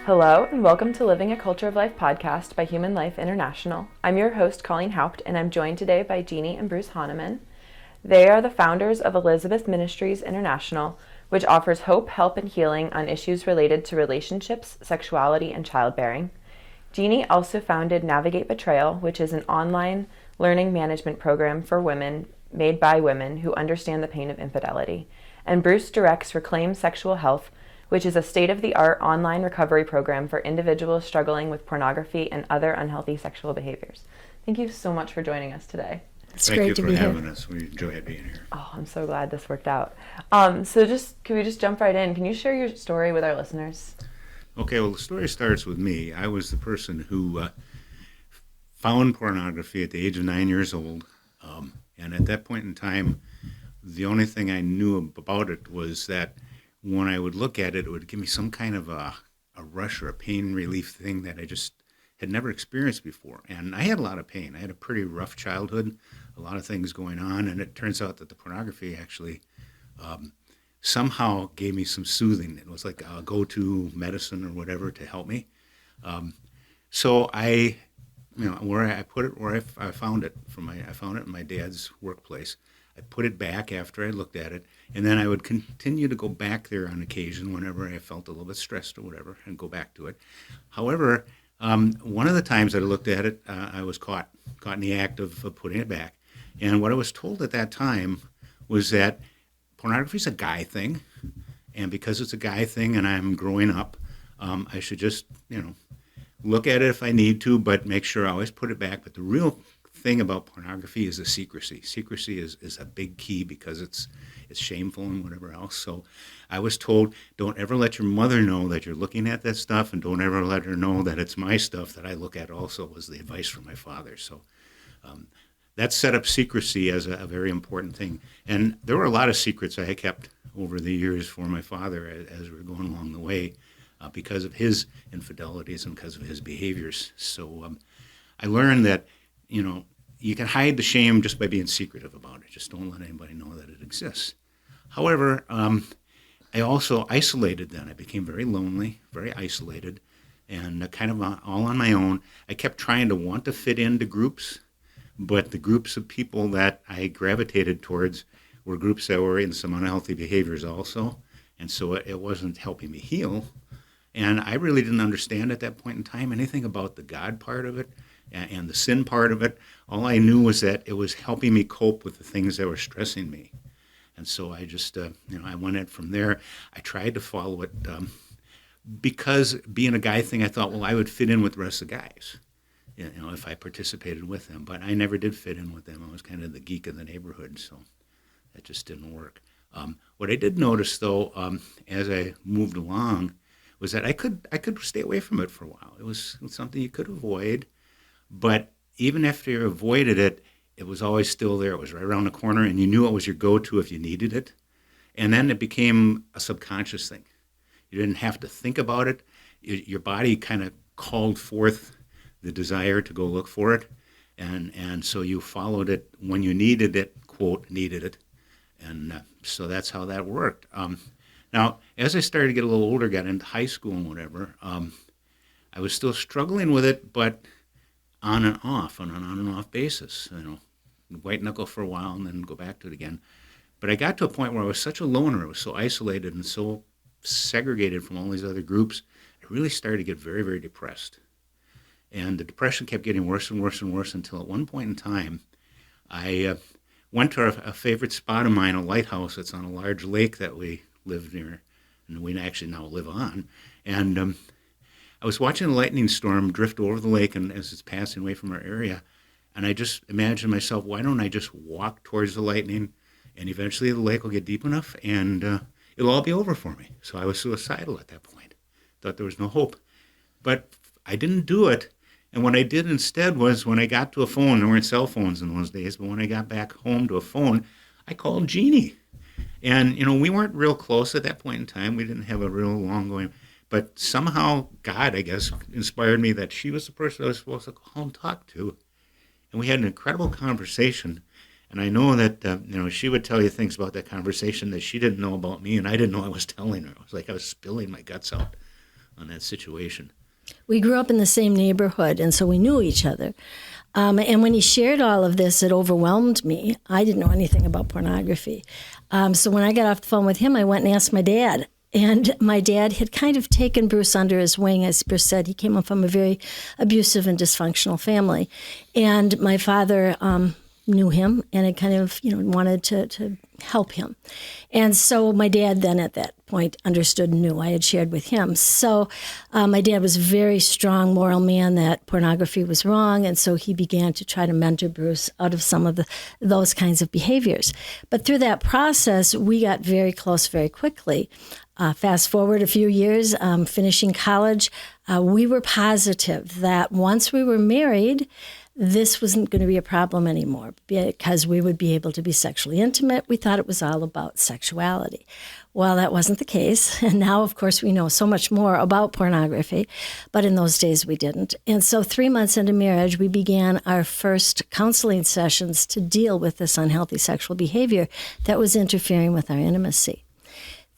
Hello, and welcome to Living a Culture of Life podcast by Human Life International. I'm your host, Colleen Haupt, and I'm joined today by Jeannie and Bruce Hannemann. They are the founders of Elizabeth Ministries International, which offers hope, help, and healing on issues related to relationships, sexuality, and childbearing. Jeannie also founded Navigate Betrayal, which is an online learning management program for women made by women who understand the pain of infidelity. And Bruce directs Reclaim Sexual Health, which is a state-of-the-art online recovery program for individuals struggling with pornography and other unhealthy sexual behaviors. Thank you so much for joining us today. It's great to be here. Thank you for having us. We enjoy being here. Oh, I'm so glad this worked out. Can we just jump right in? Can you share your story with our listeners? Okay, well, the story starts with me. I was the person who found pornography at the age of 9 years old. And at that point in time, the only thing I knew about it was that when I would look at it, it would give me some kind of a rush or a pain relief thing that I just had never experienced before. And I had a lot of pain. I had a pretty rough childhood, a lot of things going on, and it turns out that the pornography actually somehow gave me some soothing. It was like a go-to medicine or whatever to help me. So I found it in my dad's workplace. I put it back after I looked at it, and then I would continue to go back there on occasion whenever I felt a little bit stressed or whatever, and go back to it. However, one of the times that I looked at it, I was caught in the act of putting it back. And what I was told at that time was that pornography is a guy thing, and because it's a guy thing and I'm growing up, I should just, look at it if I need to, but make sure I always put it back. But the real thing about pornography is the secrecy. Secrecy is a big key because it's shameful and whatever else. So I was told, don't ever let your mother know that you're looking at that stuff, and don't ever let her know that it's my stuff that I look at also, was the advice from my father. So that set up secrecy as a very important thing. And there were a lot of secrets I had kept over the years for my father as we were going along the way because of his infidelities and because of his behaviors. So I learned that you can hide the shame just by being secretive about it. Just don't let anybody know that it exists. However, I also isolated then. I became very lonely, very isolated, and kind of all on my own. I kept trying to want to fit into groups, but the groups of people that I gravitated towards were groups that were in some unhealthy behaviors also, and so it wasn't helping me heal. And I really didn't understand at that point in time anything about the God part of it and the sin part of it. All I knew was that it was helping me cope with the things that were stressing me. And so I just, I went in from there. I tried to follow it because being a guy thing, I thought, well, I would fit in with the rest of the guys, if I participated with them. But I never did fit in with them. I was kind of the geek of the neighborhood, so that just didn't work. What I did notice, though, as I moved along, was that I could stay away from it for a while. It was something you could avoid. But even after you avoided it, it was always still there. It was right around the corner, and you knew it was your go-to if you needed it. And then it became a subconscious thing. You didn't have to think about it. Your body kind of called forth the desire to go look for it. And so you followed it when you needed it, quote, needed it. And so that's how that worked. Now, as I started to get a little older, got into high school and whatever, I was still struggling with it, but on and off basis, white knuckle for a while and then go back to it again. But I got to a point where I was such a loner, I was so isolated and so segregated from all these other groups, I really started to get very, very depressed. And the depression kept getting worse and worse and worse until at one point in time, I went to a favorite spot of mine, a lighthouse that's on a large lake that we live near, and we actually now live on. And I was watching a lightning storm drift over the lake, and as it's passing away from our area, and I just imagined myself, why don't I just walk towards the lightning, and eventually the lake will get deep enough, and it'll all be over for me. So I was suicidal at that point. Thought there was no hope. But I didn't do it, and what I did instead was when I got to a phone, there weren't cell phones in those days, but when I got back home to a phone, I called Jeannie. And, we weren't real close at that point in time. We didn't have a real long going. But somehow God, I guess, inspired me that she was the person I was supposed to call and talk to. And we had an incredible conversation. And I know that, she would tell you things about that conversation that she didn't know about me, and I didn't know I was telling her. It was like I was spilling my guts out. on that situation? We grew up in the same neighborhood, and so we knew each other. And when he shared all of this, it overwhelmed me. I didn't know anything about pornography. So when I got off the phone with him, I went and asked my dad. And my dad had kind of taken Bruce under his wing. As Bruce said, he came from a very abusive and dysfunctional family. And my father knew him and had kind of, wanted to help him. And so my dad then at that point understood and knew I had shared with him. So my dad was a very strong moral man that pornography was wrong, and so he began to try to mentor Bruce out of some of those kinds of behaviors. But through that process, we got very close very quickly. Fast forward a few years, finishing college, we were positive that once we were married, this wasn't going to be a problem anymore because we would be able to be sexually intimate. We thought it was all about sexuality. Well, that wasn't the case. And now, of course, we know so much more about pornography, but in those days we didn't. And so 3 months into marriage, we began our first counseling sessions to deal with this unhealthy sexual behavior that was interfering with our intimacy.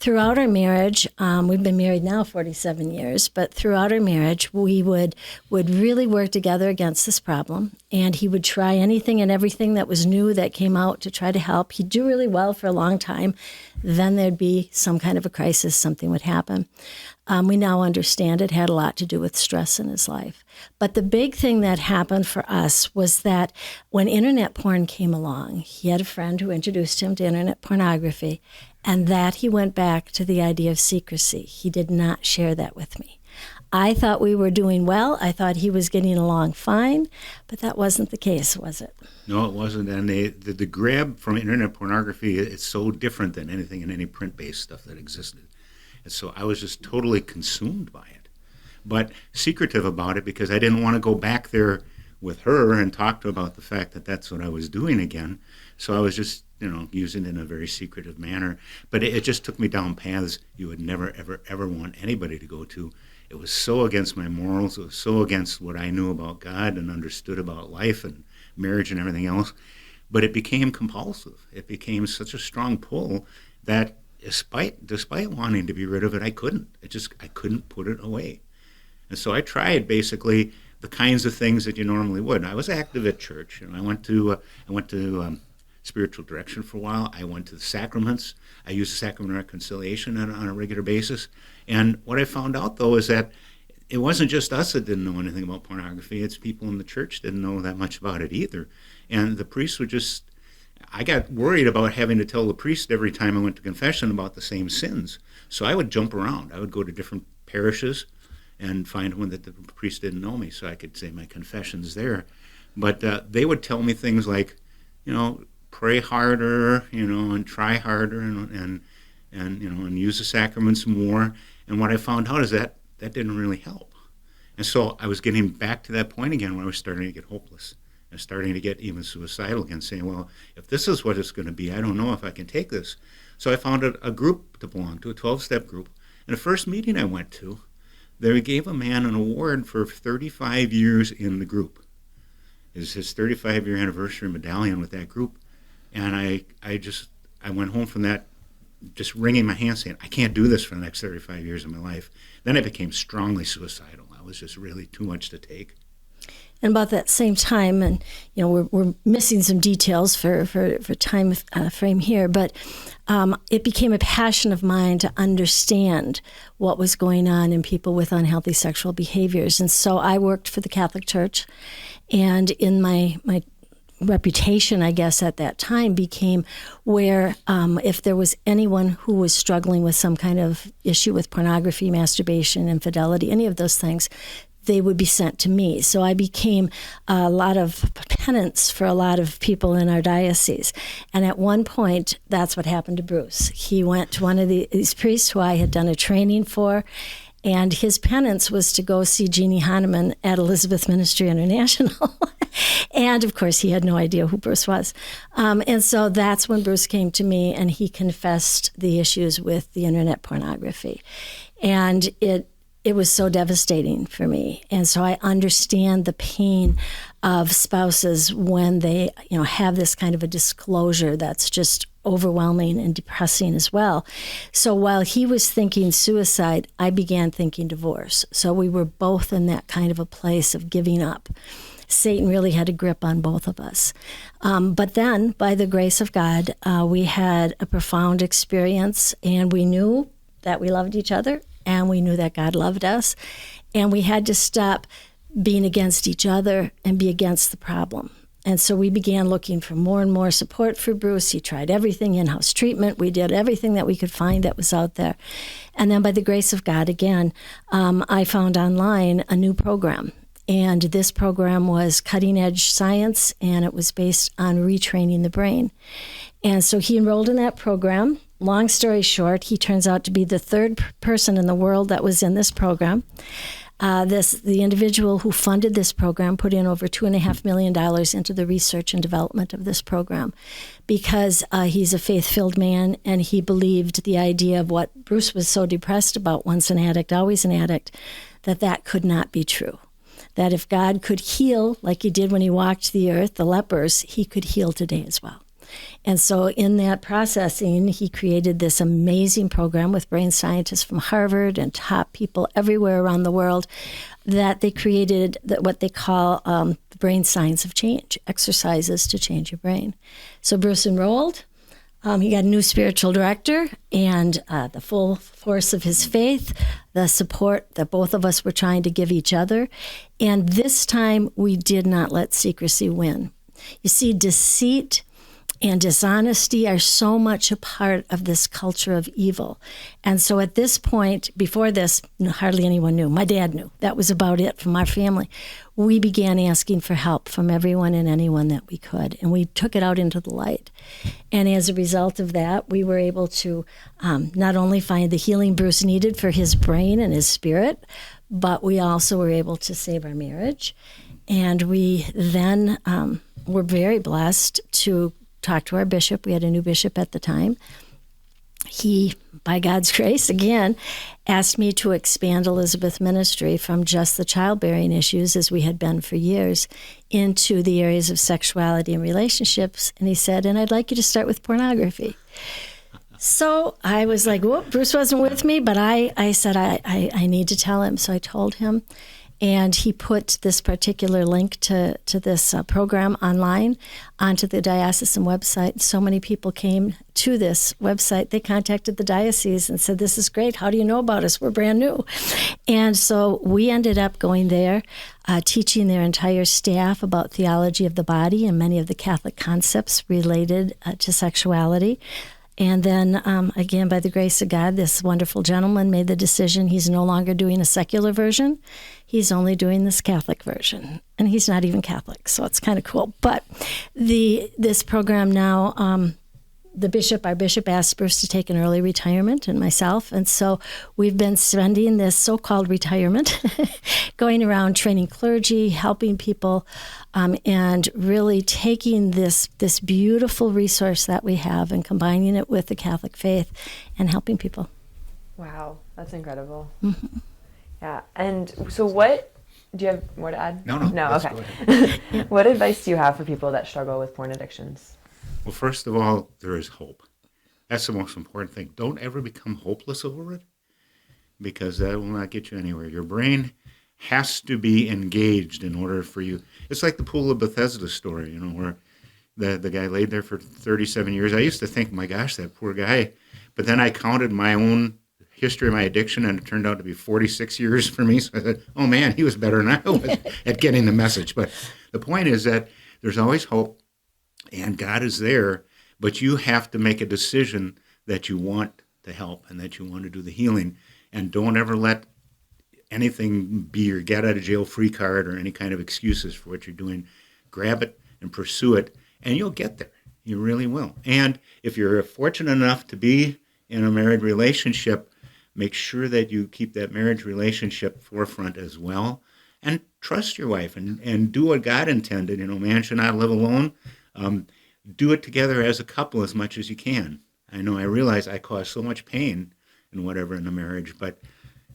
Throughout our marriage, we've been married now 47 years, but throughout our marriage, we would really work together against this problem, and he would try anything and everything that was new that came out to try to help. He'd do really well for a long time. Then there'd be some kind of a crisis, something would happen. We now understand it had a lot to do with stress in his life. But the big thing that happened for us was that when internet porn came along, he had a friend who introduced him to internet pornography, and that he went back to the idea of secrecy. He did not share that with me. I thought we were doing well. I thought he was getting along fine, but that wasn't the case, was it? No, it wasn't. And the grab from internet pornography, it's so different than anything in any print-based stuff that existed. And so I was just totally consumed by it, but secretive about it because I didn't want to go back there with her and talk to her about the fact that that's what I was doing again. So I was just, using it in a very secretive manner. But it just took me down paths you would never, ever, ever want anybody to go to. It was so against my morals. It was so against what I knew about God and understood about life and marriage and everything else. But it became compulsive. It became such a strong pull that despite wanting to be rid of it, I couldn't. I couldn't put it away. And so I tried basically the kinds of things that you normally would. I was active at church, and I went to spiritual direction for a while. I went to the sacraments. I used the sacrament of reconciliation on a regular basis. And what I found out, though, is that it wasn't just us that didn't know anything about pornography. It's people in the church didn't know that much about it either. And the priests would I got worried about having to tell the priest every time I went to confession about the same sins. So I would jump around. I would go to different parishes and find one that the priest didn't know me so I could say my confessions there. But they would tell me things like, pray harder, and try harder and use the sacraments more. And what I found out is that didn't really help. And so I was getting back to that point again where I was starting to get hopeless. I was starting to get even suicidal again, saying, well, if this is what it's going to be, I don't know if I can take this. So I found a group to belong to, a 12-step group. And the first meeting I went to, they gave a man an award for 35 years in the group. It was his 35-year anniversary medallion with that group. And I went home from that just wringing my hands saying, I can't do this for the next 35 years of my life. Then I became strongly suicidal. I was just really too much to take. And about that same time, and we're missing some details for time frame here, but it became a passion of mine to understand what was going on in people with unhealthy sexual behaviors. And so I worked for the Catholic Church, and in my reputation, I guess, at that time became where if there was anyone who was struggling with some kind of issue with pornography, masturbation, infidelity, any of those things, they would be sent to me. So I became a lot of penance for a lot of people in our diocese. And at one point, that's what happened to Bruce. He went to one of these priests who I had done a training for, and his penance was to go see Jeannie Hannemann at Elizabeth Ministry International. And, of course, he had no idea who Bruce was. And so that's when Bruce came to me, and he confessed the issues with the internet pornography. And it was so devastating for me. And so I understand the pain of spouses when they, have this kind of a disclosure that's just overwhelming and depressing as well. So while he was thinking suicide, I began thinking divorce. So we were both in that kind of a place of giving up. Satan really had a grip on both of us. But then, by the grace of God, we had a profound experience, and we knew that we loved each other, and we knew that God loved us, and we had to stop being against each other and be against the problem. And so we began looking for more and more support for Bruce. He tried everything, in-house treatment. We did everything that we could find that was out there. And then by the grace of God, again, I found online a new program. And this program was cutting-edge science, and it was based on retraining the brain. And so he enrolled in that program. Long story short, he turns out to be the third person in the world that was in this program. The individual who funded this program put in over $2.5 million into the research and development of this program because he's a faith-filled man, and he believed the idea of what Bruce was so depressed about, once an addict, always an addict, that could not be true. That if God could heal, like he did when he walked the earth, the lepers, he could heal today as well. And so in that processing, he created this amazing program with brain scientists from Harvard and top people everywhere around the world, that they created what they call the brain science of change, exercises to change your brain. So Bruce enrolled. He got a new spiritual director, and the full force of his faith, the support that both of us were trying to give each other. And this time, we did not let secrecy win. You see, deceit and dishonesty are so much a part of this culture of evil. And so at this point, before this, hardly anyone knew. My dad knew. That was about it from our family. We began asking for help from everyone and anyone that we could, and we took it out into the light. And as a result of that, we were able to not only find the healing Bruce needed for his brain and his spirit, but we also were able to save our marriage. And we then were very blessed to talk to our bishop. We had a new bishop at the time. He, by God's grace, again, asked me to expand Elizabeth ministry from just the childbearing issues, as we had been for years, into the areas of sexuality and relationships. And he said, and I'd like you to start with pornography. So I was like, whoop, Bruce wasn't with me, but I said, I need to tell him. So I told him. And he put this particular link to this program online onto the diocesan website. So many people came to this website. They contacted the diocese and said, this is great. How do you know about us? We're brand new. And so we ended up going there, teaching their entire staff about theology of the body and many of the Catholic concepts related to sexuality. And then, again, by the grace of God, this wonderful gentleman made the decision he's no longer doing a secular version. He's only doing this Catholic version. And he's not even Catholic, so it's kind of cool. But this program now, our bishop asked Bruce to take an early retirement, and myself. And so we've been spending this so-called retirement going around training clergy, helping people, and really taking this beautiful resource that we have and combining it with the Catholic faith and helping people. Wow, that's incredible. Mm-hmm. Yeah. And so what, do you have more to add? No, Okay. What advice do you have for people that struggle with porn addictions? Well, first of all, there is hope. That's the most important thing. Don't ever become hopeless over it, because that will not get you anywhere. Your brain has to be engaged in order for you. It's like the Pool of Bethesda story, where the guy laid there for 37 years. I used to think, my gosh, that poor guy. But then I counted my own history of my addiction, and it turned out to be 46 years for me. So I said, oh man, he was better than I was at getting the message. But the point is that there's always hope, and God is there, but you have to make a decision that you want to help and that you want to do the healing. And don't ever let anything be your get-out-of-jail-free card or any kind of excuses for what you're doing. Grab it and pursue it, and you'll get there. You really will. And if you're fortunate enough to be in a married relationship, make sure that you keep that marriage relationship forefront as well. And trust your wife and do what God intended. Man should not live alone. Do it together as a couple as much as you can. I know I realize I caused so much pain and whatever in the marriage, but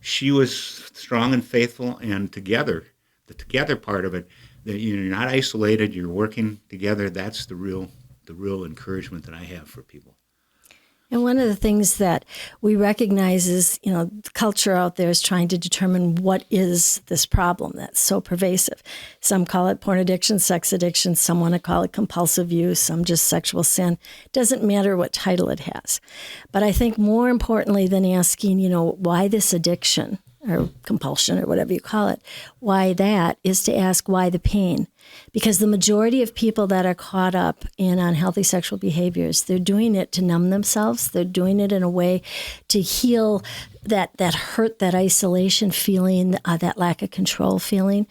she was strong and faithful, and together, the together part of it, that you're not isolated, you're working together. That's the real encouragement that I have for people. And one of the things that we recognize is, the culture out there is trying to determine what is this problem that's so pervasive. Some call it porn addiction, sex addiction. Some want to call it compulsive use, some just sexual sin. It doesn't matter what title it has. But I think more importantly than asking, why this addiction or compulsion or whatever you call it, why that is to ask why the pain. Because the majority of people that are caught up in unhealthy sexual behaviors, they're doing it to numb themselves. They're doing it in a way to heal that hurt, that isolation feeling, that lack of control feeling.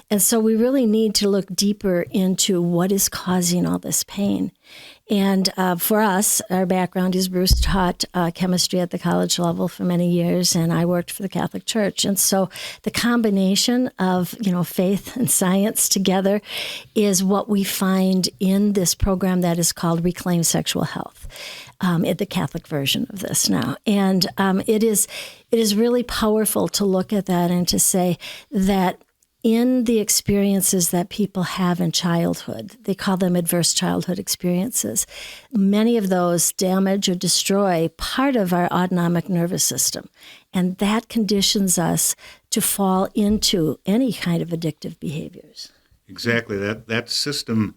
And so we really need to look deeper into what is causing all this pain. And for us, our background is Bruce taught chemistry at the college level for many years, and I worked for the Catholic Church. And so the combination of, faith and science together is what we find in this program that is called Reclaim Sexual Health, the Catholic version of this now. And it is really powerful to look at that and to say that in the experiences that people have in childhood, they call them adverse childhood experiences, many of those damage or destroy part of our autonomic nervous system. And that conditions us to fall into any kind of addictive behaviors. Exactly. That system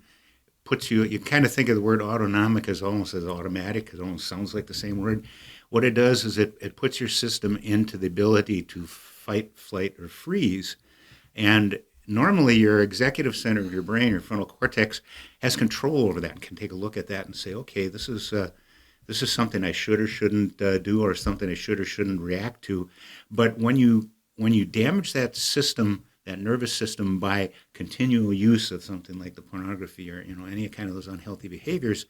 puts you kind of think of the word autonomic as almost as automatic. It almost sounds like the same word. What it does is it puts your system into the ability to fight, flight, or freeze. And normally your executive center of your brain, your frontal cortex, has control over that and can take a look at that and say, okay, this is something I should or shouldn't do, or something I should or shouldn't react to. But when you damage that system, that nervous system, by continual use of something like the pornography or any kind of those unhealthy behaviors,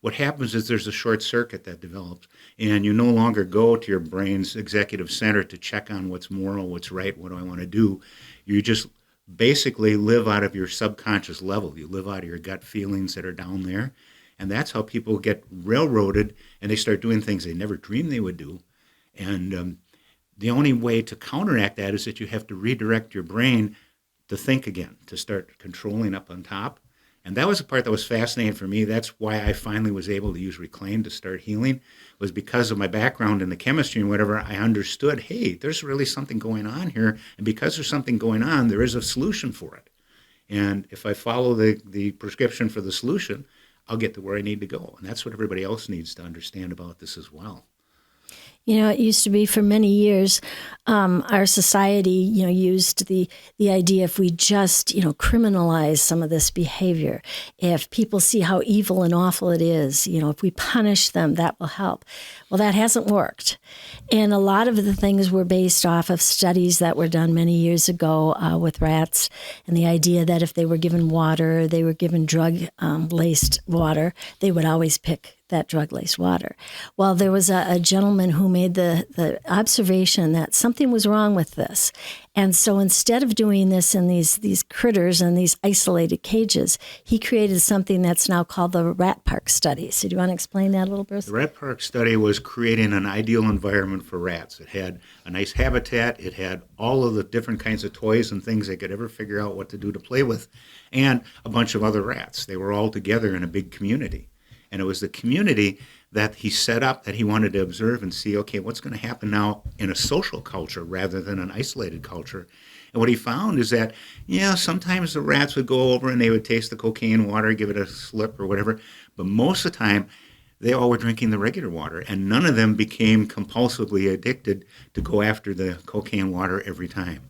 what happens is there's a short circuit that develops, and you no longer go to your brain's executive center to check on what's moral, what's right, what do I want to do. You just basically live out of your subconscious level. You live out of your gut feelings that are down there, and that's how people get railroaded, and they start doing things they never dreamed they would do. And the only way to counteract that is that you have to redirect your brain to think again, to start controlling up on top. And that was the part that was fascinating for me. That's why I finally was able to use Reclaim to start healing, was because of my background in the chemistry and whatever. I understood, hey, there's really something going on here. And because there's something going on, there is a solution for it. And if I follow the prescription for the solution, I'll get to where I need to go. And that's what everybody else needs to understand about this as well. It used to be for many years, our society, used the idea if we just, criminalize some of this behavior, if people see how evil and awful it is, if we punish them, that will help. Well, that hasn't worked. And a lot of the things were based off of studies that were done many years ago with rats, and the idea that if they were given water, they were given drug-laced water, they would always pick that drug-laced water. Well, there was a gentleman who made the observation that something was wrong with this. And so instead of doing this in these critters and these isolated cages, he created something that's now called the Rat Park Study. So do you want to explain that a little, Bruce? The Rat Park Study was creating an ideal environment for rats. It had a nice habitat. It had all of the different kinds of toys and things they could ever figure out what to do to play with, and a bunch of other rats. They were all together in a big community. And it was the community that he set up that he wanted to observe and see, okay, what's going to happen now in a social culture rather than an isolated culture. And what he found is that, sometimes the rats would go over and they would taste the cocaine water, give it a slip or whatever. But most of the time, they all were drinking the regular water. And none of them became compulsively addicted to go after the cocaine water every time.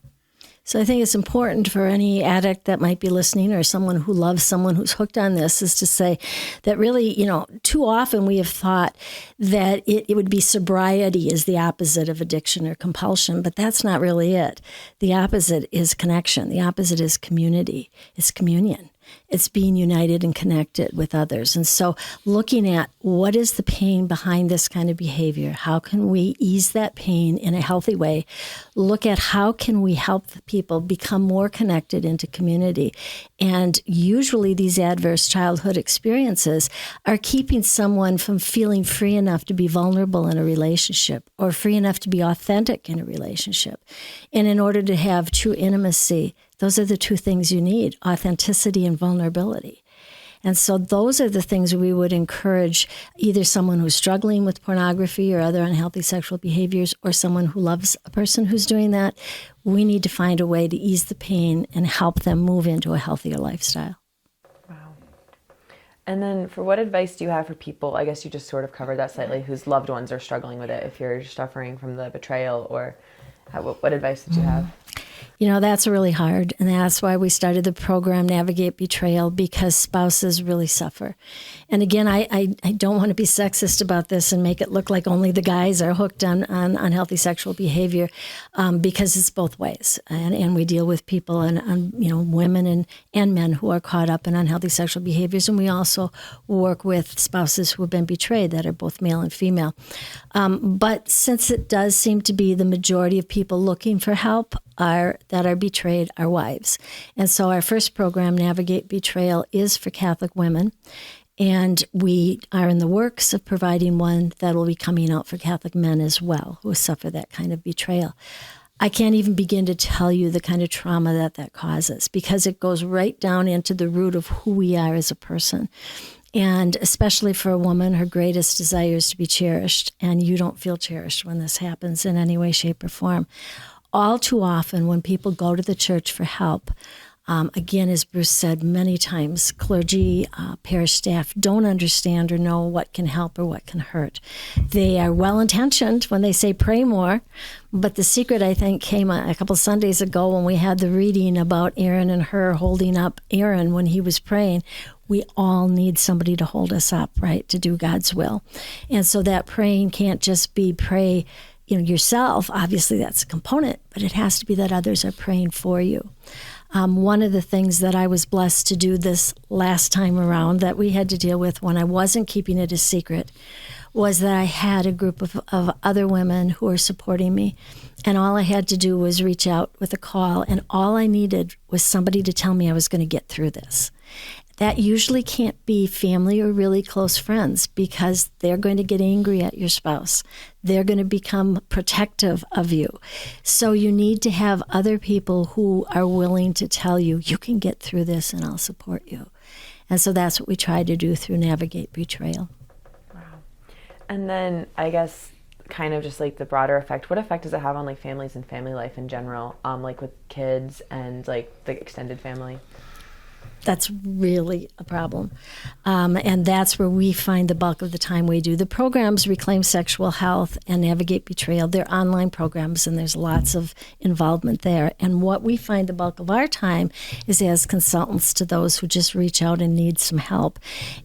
So I think it's important for any addict that might be listening, or someone who loves someone who's hooked on this, is to say that really, too often we have thought that it would be sobriety is the opposite of addiction or compulsion, but that's not really it. The opposite is connection. The opposite is community. It's communion. It's being united and connected with others. And so looking at what is the pain behind this kind of behavior, how can we ease that pain in a healthy way, look at how can we help the people become more connected into community. And usually these adverse childhood experiences are keeping someone from feeling free enough to be vulnerable in a relationship, or free enough to be authentic in a relationship. And in order to have true intimacy, those are the two things you need: authenticity and vulnerability. And so those are the things we would encourage either someone who's struggling with pornography or other unhealthy sexual behaviors, or someone who loves a person who's doing that. We need to find a way to ease the pain and help them move into a healthier lifestyle. Wow. And then for what advice do you have for people, I guess you just sort of covered that slightly, whose loved ones are struggling with it, if you're suffering from the betrayal, or what advice did you have? You know, that's really hard. And that's why we started the program Navigate Betrayal, because spouses really suffer. And again, I don't want to be sexist about this and make it look like only the guys are hooked on unhealthy sexual behavior, because it's both ways. And we deal with people and women and men who are caught up in unhealthy sexual behaviors. And we also work with spouses who have been betrayed, that are both male and female. But since it does seem to be the majority of people looking for help that are betrayed are wives. And so our first program, Navigate Betrayal, is for Catholic women. And we are in the works of providing one that will be coming out for Catholic men as well, who suffer that kind of betrayal. I can't even begin to tell you the kind of trauma that causes, because it goes right down into the root of who we are as a person. And especially for a woman, her greatest desire is to be cherished, and you don't feel cherished when this happens in any way, shape, or form. All too often, when people go to the church for help, again, as Bruce said many times, clergy, parish staff don't understand or know what can help or what can hurt. They are well-intentioned when they say pray more, but the secret, I think, came a couple Sundays ago when we had the reading about Aaron and Hur holding up Aaron when he was praying. We all need somebody to hold us up, right, to do God's will. And so that praying can't just be pray yourself. Obviously, that's a component, but it has to be that others are praying for you. One of the things that I was blessed to do this last time around that we had to deal with when I wasn't keeping it a secret was that I had a group of other women who were supporting me. And all I had to do was reach out with a call, and all I needed was somebody to tell me I was going to get through this. That usually can't be family or really close friends, because they're going to get angry at your spouse. They're going to become protective of you. So you need to have other people who are willing to tell you, you can get through this and I'll support you. And so that's what we try to do through Navigate Betrayal. Wow. And then I guess kind of just like the broader effect, what effect does it have on like families and family life in general, like with kids and like the extended family? That's really a problem. And that's where we find the bulk of the time we do. The programs Reclaim Sexual Health and Navigate Betrayal, they're online programs, and there's lots of involvement there. And what we find the bulk of our time is as consultants to those who just reach out and need some help.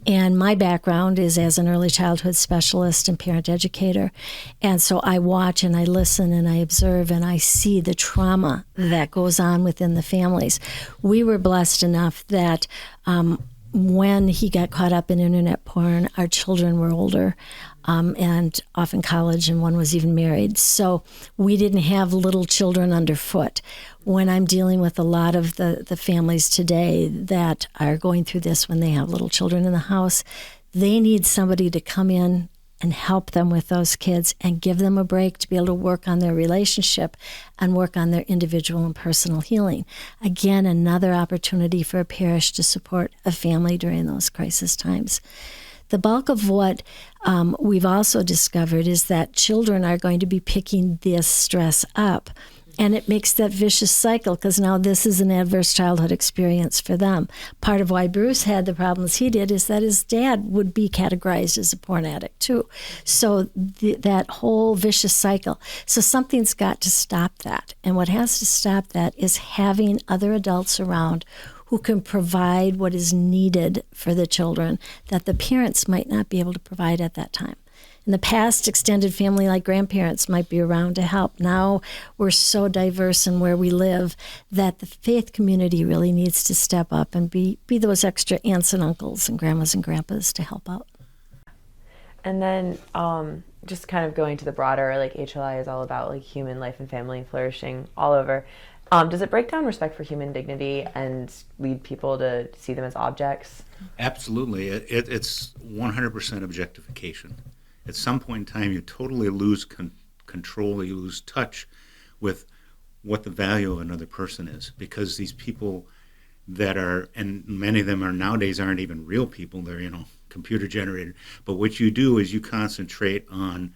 And my background is as an early childhood specialist and parent educator. And so I watch and I listen and I observe and I see the trauma that goes on within the families. We were blessed enough that when he got caught up in internet porn, our children were older and off in college, and one was even married. So we didn't have little children underfoot. When I'm dealing with a lot of the families today that are going through this when they have little children in the house, they need somebody to come in and help them with those kids and give them a break to be able to work on their relationship and work on their individual and personal healing. Again, another opportunity for a parish to support a family during those crisis times. The bulk of what we've also discovered is that children are going to be picking this stress up. And it makes that vicious cycle, because now this is an adverse childhood experience for them. Part of why Bruce had the problems he did is that his dad would be categorized as a porn addict too. So that whole vicious cycle. So something's got to stop that. And what has to stop that is having other adults around who can provide what is needed for the children that the parents might not be able to provide at that time. In the past, extended family like grandparents might be around to help. Now we're so diverse in where we live that the faith community really needs to step up and be those extra aunts and uncles and grandmas and grandpas to help out. And then just kind of going to the broader, like HLI is all about like human life and family flourishing all over. Does it break down respect for human dignity and lead people to see them as objects? Absolutely. It's 100% objectification. At some point in time, you totally lose control, you lose touch with what the value of another person is, because these people that are, and many of them are nowadays aren't even real people. They're, computer generated. But what you do is you concentrate on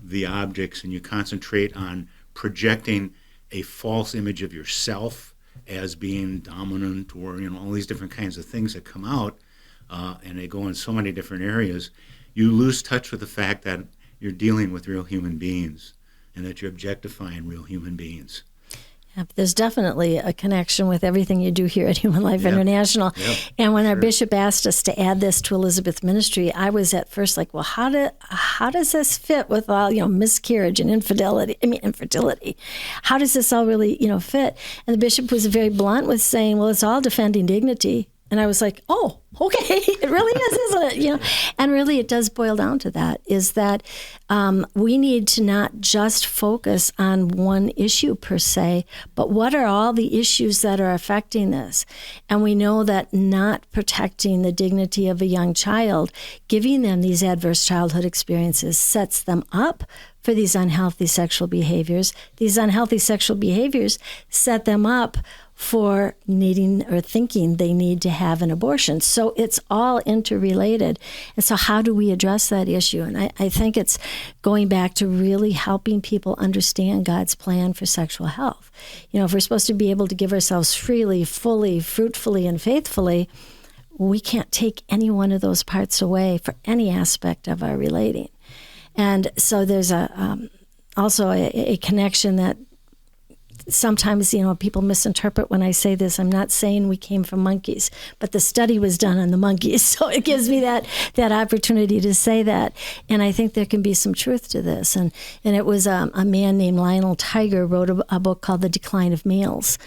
the objects, and you concentrate on projecting a false image of yourself as being dominant, or all these different kinds of things that come out, and they go in so many different areas. You lose touch with the fact that you're dealing with real human beings and that you're objectifying real human beings. Yeah, there's definitely a connection with everything you do here at Human Life International. Yep. And when our bishop asked us to add this to Elizabeth Ministry, I was at first like, well, how does this fit with all, miscarriage and infertility? How does this all really, fit? And the bishop was very blunt with saying, well, it's all defending dignity. And I was like, oh, okay, it really is, isn't it? And really it does boil down to that, is that we need to not just focus on one issue per se, but what are all the issues that are affecting this? And we know that not protecting the dignity of a young child, giving them these adverse childhood experiences, sets them up for these unhealthy sexual behaviors. These unhealthy sexual behaviors set them up for needing or thinking they need to have an abortion. So it's all interrelated. And so how do we address that issue? And I think it's going back to really helping people understand God's plan for sexual health. If we're supposed to be able to give ourselves freely, fully, fruitfully, and faithfully, we can't take any one of those parts away for any aspect of our relating. And so there's also a connection that sometimes, people misinterpret when I say this. I'm not saying we came from monkeys, but the study was done on the monkeys. So it gives me that opportunity to say that. And I think there can be some truth to this. And it was a man named Lionel Tiger wrote a book called The Decline of Males.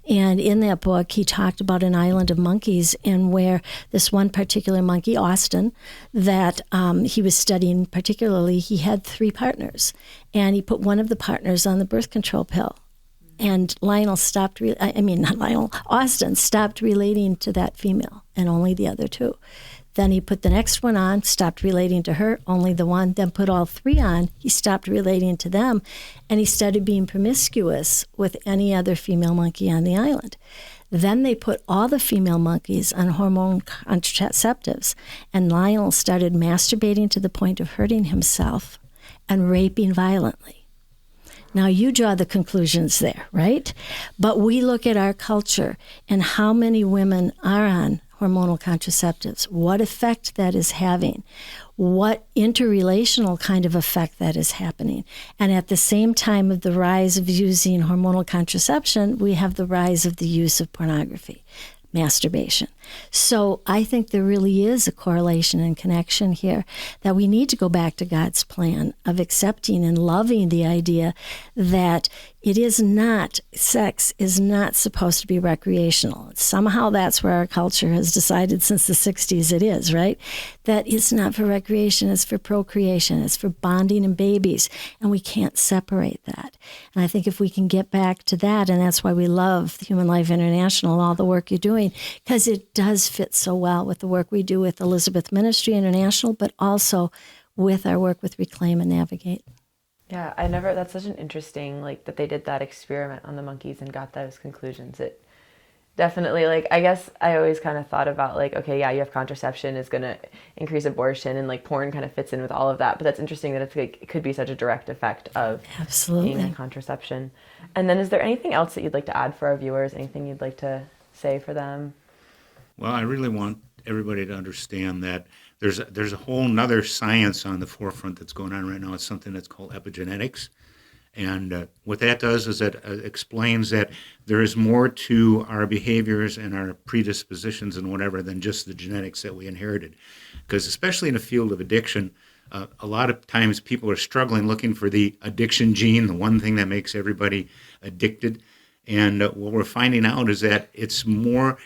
And in that book, he talked about an island of monkeys, and where this one particular monkey, Austin, that he was studying particularly, he had 3 partners. And he put one of the partners on the birth control pill. And Austin stopped relating to that female, and only the other 2. Then he put the next one on, stopped relating to her, only the one, then put all 3 on, he stopped relating to them, and he started being promiscuous with any other female monkey on the island. Then they put all the female monkeys on hormone contraceptives, and Lionel started masturbating to the point of hurting himself and raping violently. Now, you draw the conclusions there, right? But we look at our culture and how many women are on hormonal contraceptives, what effect that is having, what interrelational kind of effect that is happening. And at the same time of the rise of using hormonal contraception, we have the rise of the use of pornography, masturbation. So I think there really is a correlation and connection here, that we need to go back to God's plan of accepting and loving the idea that sex is not supposed to be recreational. Somehow that's where our culture has decided since the 60s it is, right? That it's not for recreation, it's for procreation, it's for bonding and babies, and we can't separate that. And I think if we can get back to that, and that's why we love Human Life International, all the work you're doing, because it does fit so well with the work we do with Elizabeth Ministry International, but also with our work with Reclaim and Navigate. Yeah, that's such an interesting, that they did that experiment on the monkeys and got those conclusions. It definitely, I guess I always kind of thought about, okay, yeah, you have contraception is going to increase abortion, and porn kind of fits in with all of that. But that's interesting that it could be such a direct effect of Absolutely being on contraception. And then is there anything else that you'd like to add for our viewers? Anything you'd like to say for them? Well, I really want everybody to understand that there's a whole nother science on the forefront that's going on right now. It's something that's called epigenetics. And what that does is it explains that there is more to our behaviors and our predispositions and whatever than just the genetics that we inherited. Because especially in the field of addiction, a lot of times people are struggling looking for the addiction gene, the one thing that makes everybody addicted. And what we're finding out is that it's more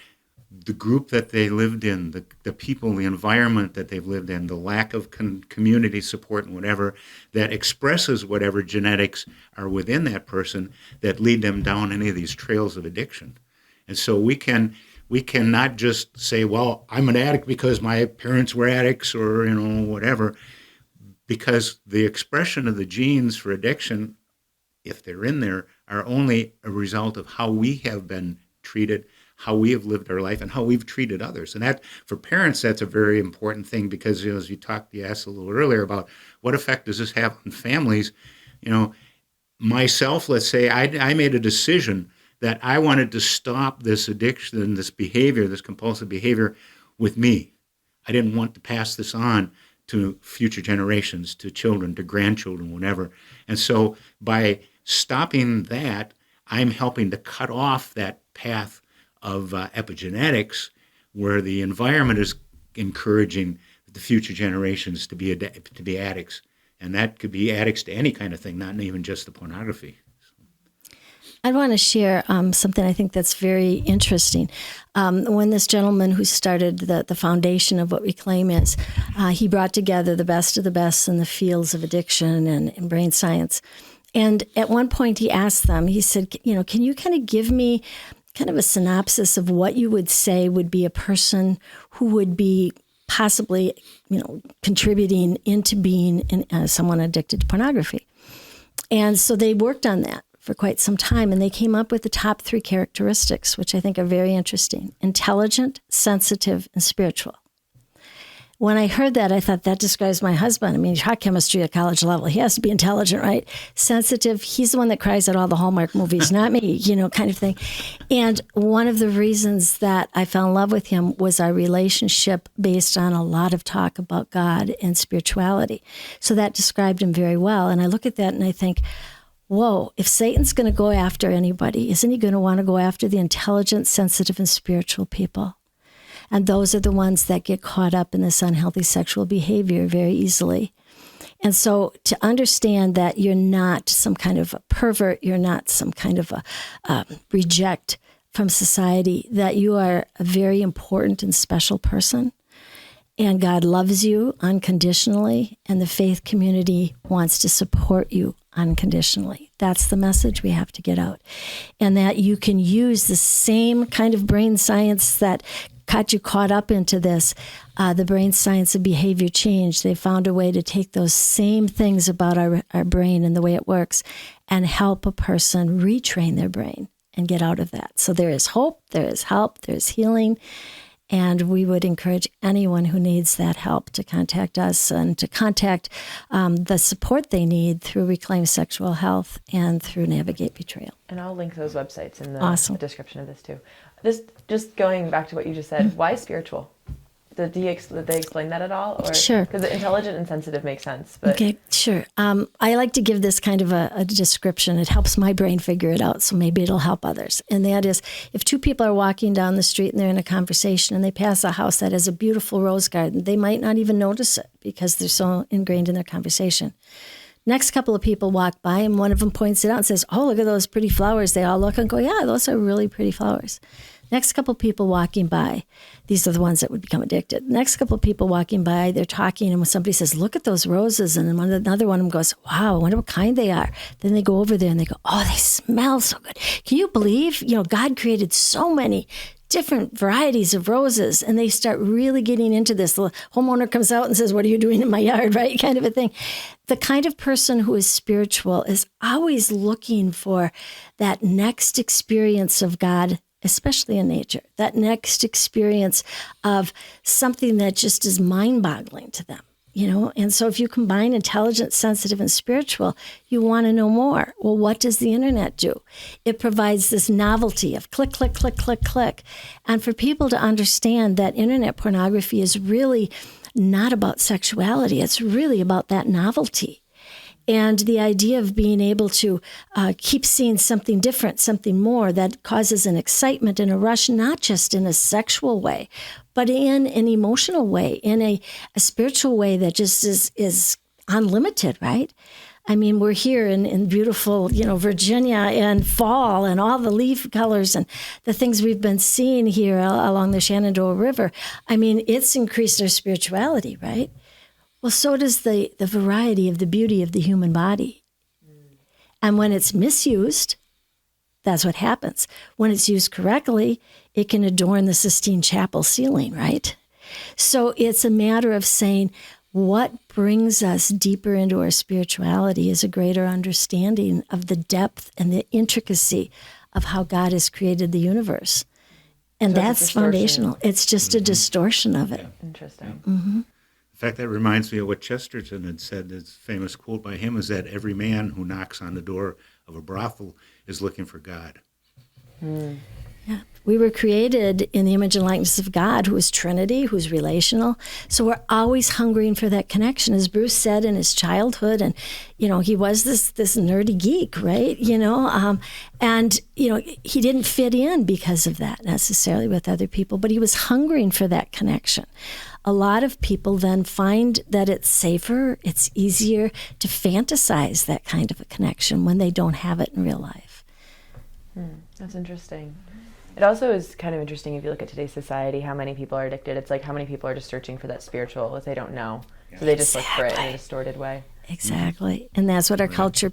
the group that they lived in, the people, the environment that they've lived in, the lack of community support and whatever, that expresses whatever genetics are within that person that lead them down any of these trails of addiction. And so we cannot just say, well, I'm an addict because my parents were addicts or, whatever, because the expression of the genes for addiction, if they're in there, are only a result of how we have been treated, how we have lived our life and how we've treated others. And that, for parents, that's a very important thing because, as you asked a little earlier about what effect does this have on families, myself, let's say, I made a decision that I wanted to stop this addiction, this behavior, this compulsive behavior with me. I didn't want to pass this on to future generations, to children, to grandchildren, whatever. And so by stopping that, I'm helping to cut off that path of epigenetics where the environment is encouraging the future generations to be addicts. And that could be addicts to any kind of thing, not even just the pornography. I want to share something I think that's very interesting. When this gentleman who started the foundation of what Reclaim is, he brought together the best of the best in the fields of addiction and brain science. And at one point he asked them, he said, can you kind of give me kind of a synopsis of what you would say would be a person who would be possibly, contributing into being someone addicted to pornography? And so they worked on that for quite some time, and they came up with the top 3 characteristics, which I think are very interesting: intelligent, sensitive, and spiritual. When I heard that, I thought that describes my husband. I mean, he's hot chemistry at college level. He has to be intelligent, right? Sensitive, he's the one that cries at all the Hallmark movies, not me, kind of thing. And one of the reasons that I fell in love with him was our relationship based on a lot of talk about God and spirituality. So that described him very well. And I look at that and I think, whoa, if Satan's going to go after anybody, isn't he going to want to go after the intelligent, sensitive, and spiritual people? And those are the ones that get caught up in this unhealthy sexual behavior very easily. And so to understand that you're not some kind of a pervert, you're not some kind of a reject from society, that you are a very important and special person, and God loves you unconditionally, and the faith community wants to support you unconditionally. That's the message we have to get out. And that you can use the same kind of brain science that got you caught up into this, the brain science of behavior change. They found a way to take those same things about our brain and the way it works and help a person retrain their brain and get out of that. So there is hope, there is help, there is healing. And we would encourage anyone who needs that help to contact us and to contact the support they need through Reclaim Sexual Health and through Navigate Betrayal. And I'll link those websites in the description of this too. Just going back to what you just said, why spiritual? Did they explain that at all? Or, sure. Because intelligent and sensitive makes sense. But. Okay, sure. I like to give this kind of a description. It helps my brain figure it out, so maybe it'll help others. And that is, if 2 people are walking down the street and they're in a conversation and they pass a house that has a beautiful rose garden, they might not even notice it because they're so ingrained in their conversation. Next couple of people walk by and one of them points it out and says, oh, look at those pretty flowers. They all look and go, yeah, those are really pretty flowers. Next couple of people walking by, these are the ones that would become addicted. Next couple of people walking by, they're talking, and when somebody says, look at those roses, and then another one of them goes, wow, I wonder what kind they are. Then they go over there and they go, oh, they smell so good. Can you believe, God created so many different varieties of roses, and they start really getting into this. The homeowner comes out and says, what are you doing in my yard, right? Kind of a thing. The kind of person who is spiritual is always looking for that next experience of God, especially in nature, that next experience of something that just is mind-boggling to them, And so if you combine intelligent, sensitive, and spiritual, you want to know more. Well, what does the internet do? It provides this novelty of click, click, click, click, click. And for people to understand that internet pornography is really not about sexuality, it's really about that novelty. And the idea of being able to keep seeing something different, something more, that causes an excitement and a rush, not just in a sexual way, but in an emotional way, in a spiritual way that just is unlimited, right? I mean, we're here in beautiful, Virginia and fall and all the leaf colors and the things we've been seeing here along the Shenandoah River. I mean, it's increased our spirituality, right? Well, so does the variety of the beauty of the human body. And when it's misused, that's what happens. When it's used correctly, it can adorn the Sistine Chapel ceiling, right? So it's a matter of saying, what brings us deeper into our spirituality is a greater understanding of the depth and the intricacy of how God has created the universe. And So it's a that's distortion. foundational. It's just a distortion of it. Interesting. Mm-hmm. In fact, that reminds me of what Chesterton had said. His famous quote by him is that every man who knocks on the door of a brothel is looking for God. Yeah. We were created in the image and likeness of God, who is Trinity, who's relational. So we're always hungering for that connection. As Bruce said in his childhood, and, he was this nerdy geek, right? And he didn't fit in because of that necessarily with other people, but he was hungering for that connection. A lot of people then find that it's safer, it's easier to fantasize that kind of a connection when they don't have it in real life. That's interesting. It also is kind of interesting if you look at today's society, how many people are addicted. It's like how many people are just searching for that spiritual that they don't know. So they just look for it in a distorted way. Exactly. And that's what our culture,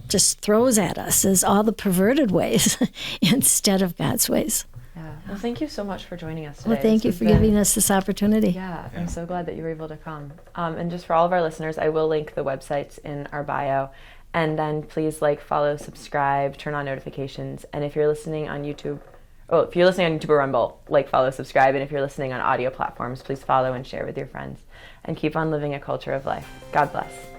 just throws at us, is all the perverted ways instead of God's ways. Yeah. Well, thank you so much for joining us today. Well, thank you for giving us this opportunity. Yeah, I'm so glad that you were able to come. And just for all of our listeners, I will link the websites in our bio. And then please follow, subscribe, turn on notifications. And if you're listening on YouTube, or Rumble, follow, subscribe. And if you're listening on audio platforms, please follow and share with your friends. And keep on living a culture of life. God bless.